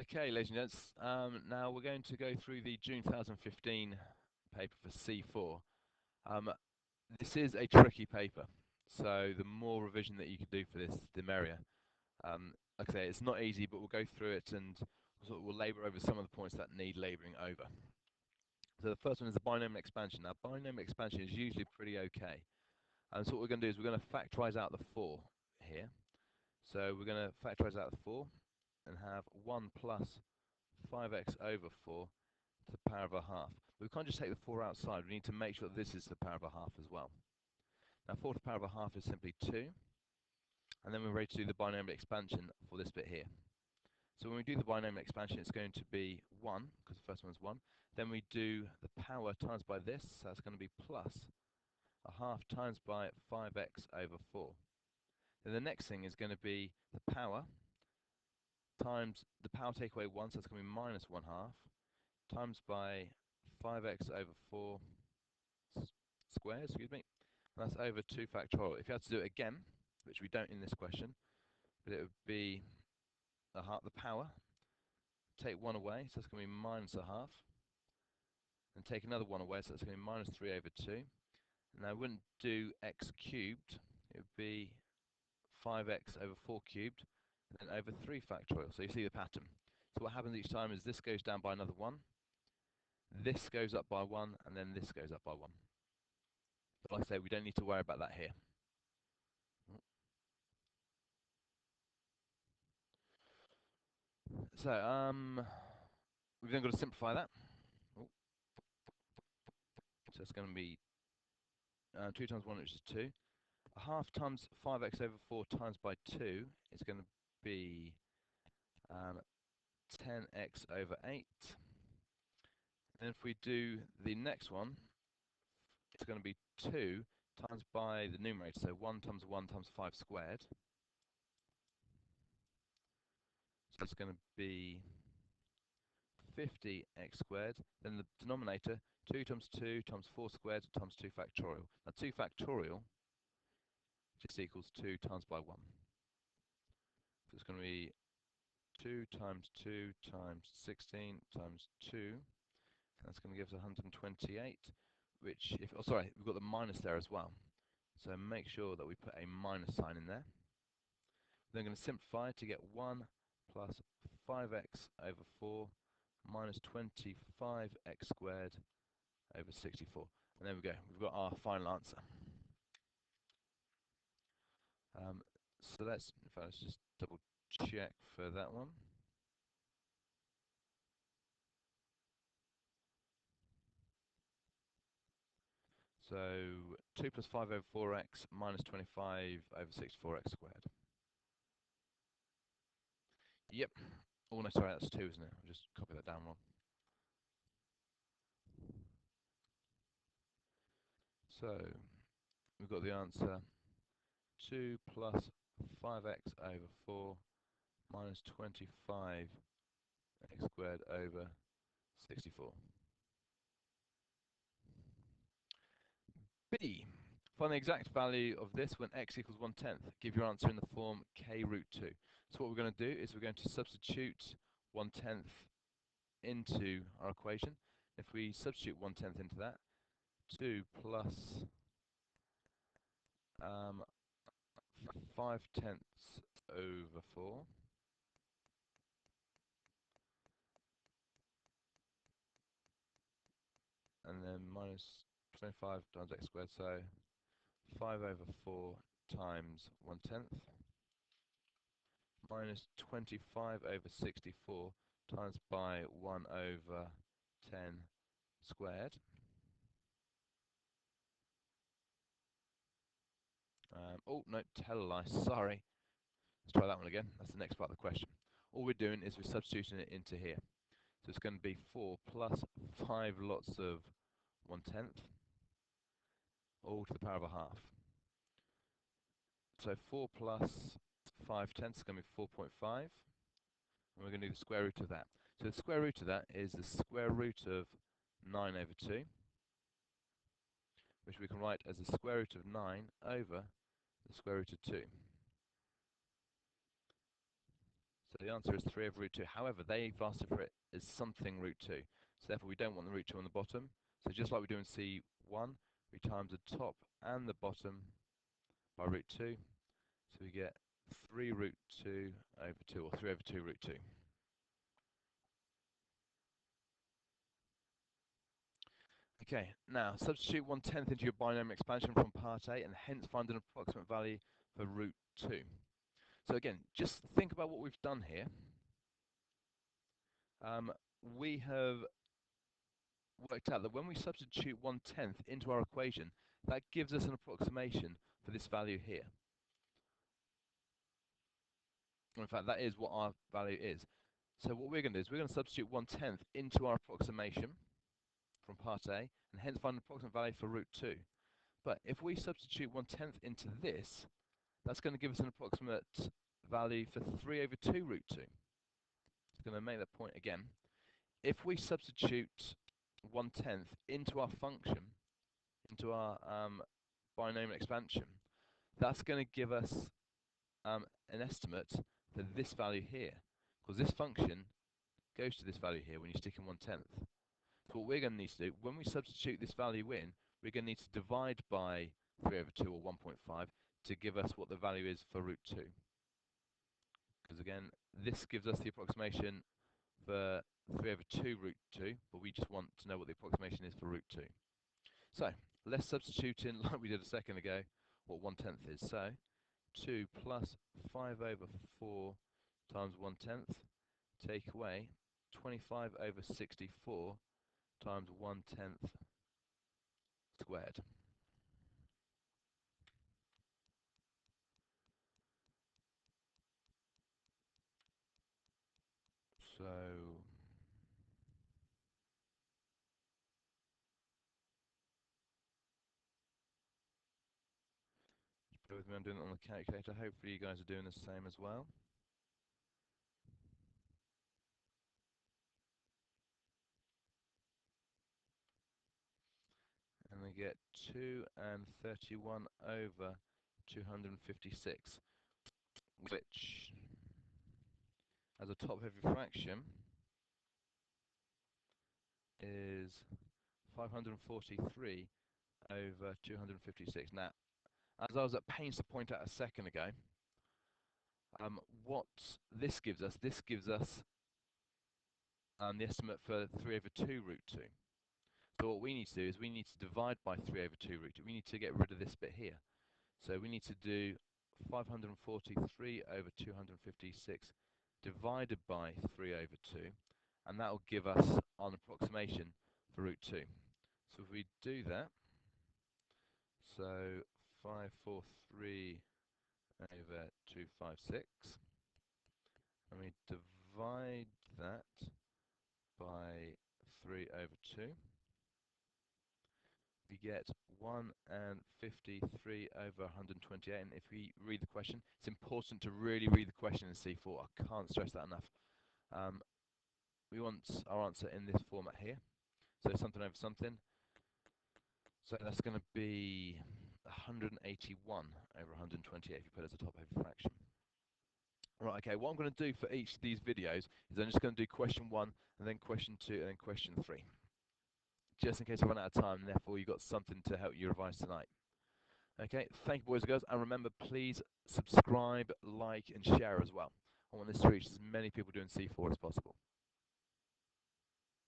Okay, ladies and gents, now we're going to go through the June 2015 paper for C4. This is a tricky paper, so the more revision that you can do for this, the merrier. Like I say, it's not easy, but we'll go through it and we'll labour over some of the points that need labouring over. So the first one is the binomial expansion. Now, binomial expansion is usually pretty okay. And so what we're going to do is we're going to factorise out the 4 here. So we're going to factorise out the 4 and have 1 plus 5x over 4 to the power of a half. But we can't just take the 4 outside, we need to make sure that this is the power of a half as well. Now 4 to the power of a half is simply 2, and then we're ready to do the binomial expansion for this bit here. So when we do the binomial expansion, it's going to be 1, because the first one is 1. Then we do the power times by this, so that's going to be plus a half times by 5x over 4. Then the next thing is going to be the power times the power take away 1, so it's going to be minus 1 half, times by 5x over 4 squared, excuse me, and that's over 2 factorial. If you had to do it again, which we don't in this question, but it would be the power, take 1 away, so it's going to be minus a half, and take another 1 away, so it's going to be minus 3 over 2. And I wouldn't do x cubed, it would be 5x over 4 cubed, and then over 3 factorial. So you see the pattern. So what happens each time is this goes down by another 1, this goes up by 1, and then this goes up by 1. But like I say, we don't need to worry about that here. So, we've then got to simplify that. So it's going to be 2 times 1, which is 2. A half times 5x over 4 times by 2 is going to be 10x over 8. And if we do the next one, it's going to be 2 times by the numerator, so 1 times 1 times 5 squared. So it's going to be 50x squared. Then the denominator, 2 times 2 times 4 squared times 2 factorial. Now 2 factorial just equals 2 times by 1. So it's going to be 2 times 2 times 16 times 2. And that's going to give us 128, which, if, oh sorry, we've got the minus there as well. So make sure that we put a minus sign in there. We're then going to simplify to get 1 plus 5x over 4 minus 25x squared over 64. And there we go, we've got our final answer. So let's just double check for that one. So 2 plus 5 over 4x minus 25 over 64x squared. Yep. Oh no, sorry, that's 2, isn't it? I'll just copy that down wrong. So we've got the answer 2 plus 5x over 4 minus 25x squared over 64. B. Find the exact value of this when x equals 1/10. Give your answer in the form k root 2. So what we're going to do is we're going to substitute 1/10 into our equation. If we substitute 1/10 into that, 2 plus 5/10 over 4 and then minus 25 times x squared, so 5 over 4 times 1/10 minus 25 over 64 times by 1 over 10 squared. Oh, no, tell a lie, sorry. Let's try that one again. That's the next part of the question. All we're doing is we're substituting it into here. So it's going to be 4 plus 5 lots of 1/10, all to the power of a half. So 4 plus 5/10 is going to be 4.5, and we're going to do the square root of that. So the square root of that is the square root of 9 over 2, which we can write as the square root of 9 over the square root of 2. So the answer is 3 over root 2. However, they've asked for it as something root 2. So therefore, we don't want the root 2 on the bottom. So just like we do in C1, we times the top and the bottom by root 2. So we get 3 root 2 over 2, or 3 over 2 root 2. Okay, now substitute 1/10 into your binomial expansion from part A and hence find an approximate value for root 2. So again, just think about what we've done here. We have worked out that when we substitute 1/10 into our equation, that gives us an approximation for this value here. In fact, that is what our value is. So what we're going to do is we're going to substitute 1/10 into our approximation from part A, and hence find an approximate value for root 2. But if we substitute 1/10 into this, that's going to give us an approximate value for 3 over 2 root 2. It's going to make that point again. If we substitute 1/10 into our function, into our binomial expansion, that's going to give us an estimate for this value here, because this function goes to this value here when you stick in 1/10. So what we're going to need to do, when we substitute this value in, we're going to need to divide by 3 over 2, or 1.5, to give us what the value is for root 2. Because again, this gives us the approximation for 3 over 2 root 2, but we just want to know what the approximation is for root 2. So let's substitute in, like we did a second ago, what 1/10 is. So 2 plus 5 over 4 times 1/10, take away 25 over 64 times 1/10 squared. So just bear with me, I'm doing it on the calculator. Hopefully you guys are doing the same as well. And we get 2 and 31 over 256, which, as a top-heavy fraction, is 543 over 256. Now, as I was at pains to point out a second ago, what this gives us the estimate for 3 over 2 root 2. So what we need to do is we need to divide by 3 over 2 root 2. We need to get rid of this bit here. So we need to do 543 over 256 divided by 3 over 2, and that will give us an approximation for root 2. So if we do that, so 543 over 256, and we divide that by 3 over 2, we get 1 and 53 over 128. And if we read the question, it's important to really read the question in C4. I can't stress that enough. We want our answer in this format here. So something over something. So that's going to be 181 over 128 if you put it as a top-heavy fraction. Right, okay, what I'm going to do for each of these videos is I'm just going to do question 1, and then question 2, and then question 3. Just in case I run out of time, and therefore you've got something to help you revise tonight. Okay, thank you, boys and girls, and remember, please subscribe, like, and share as well. I want this to reach as many people doing C4 as possible.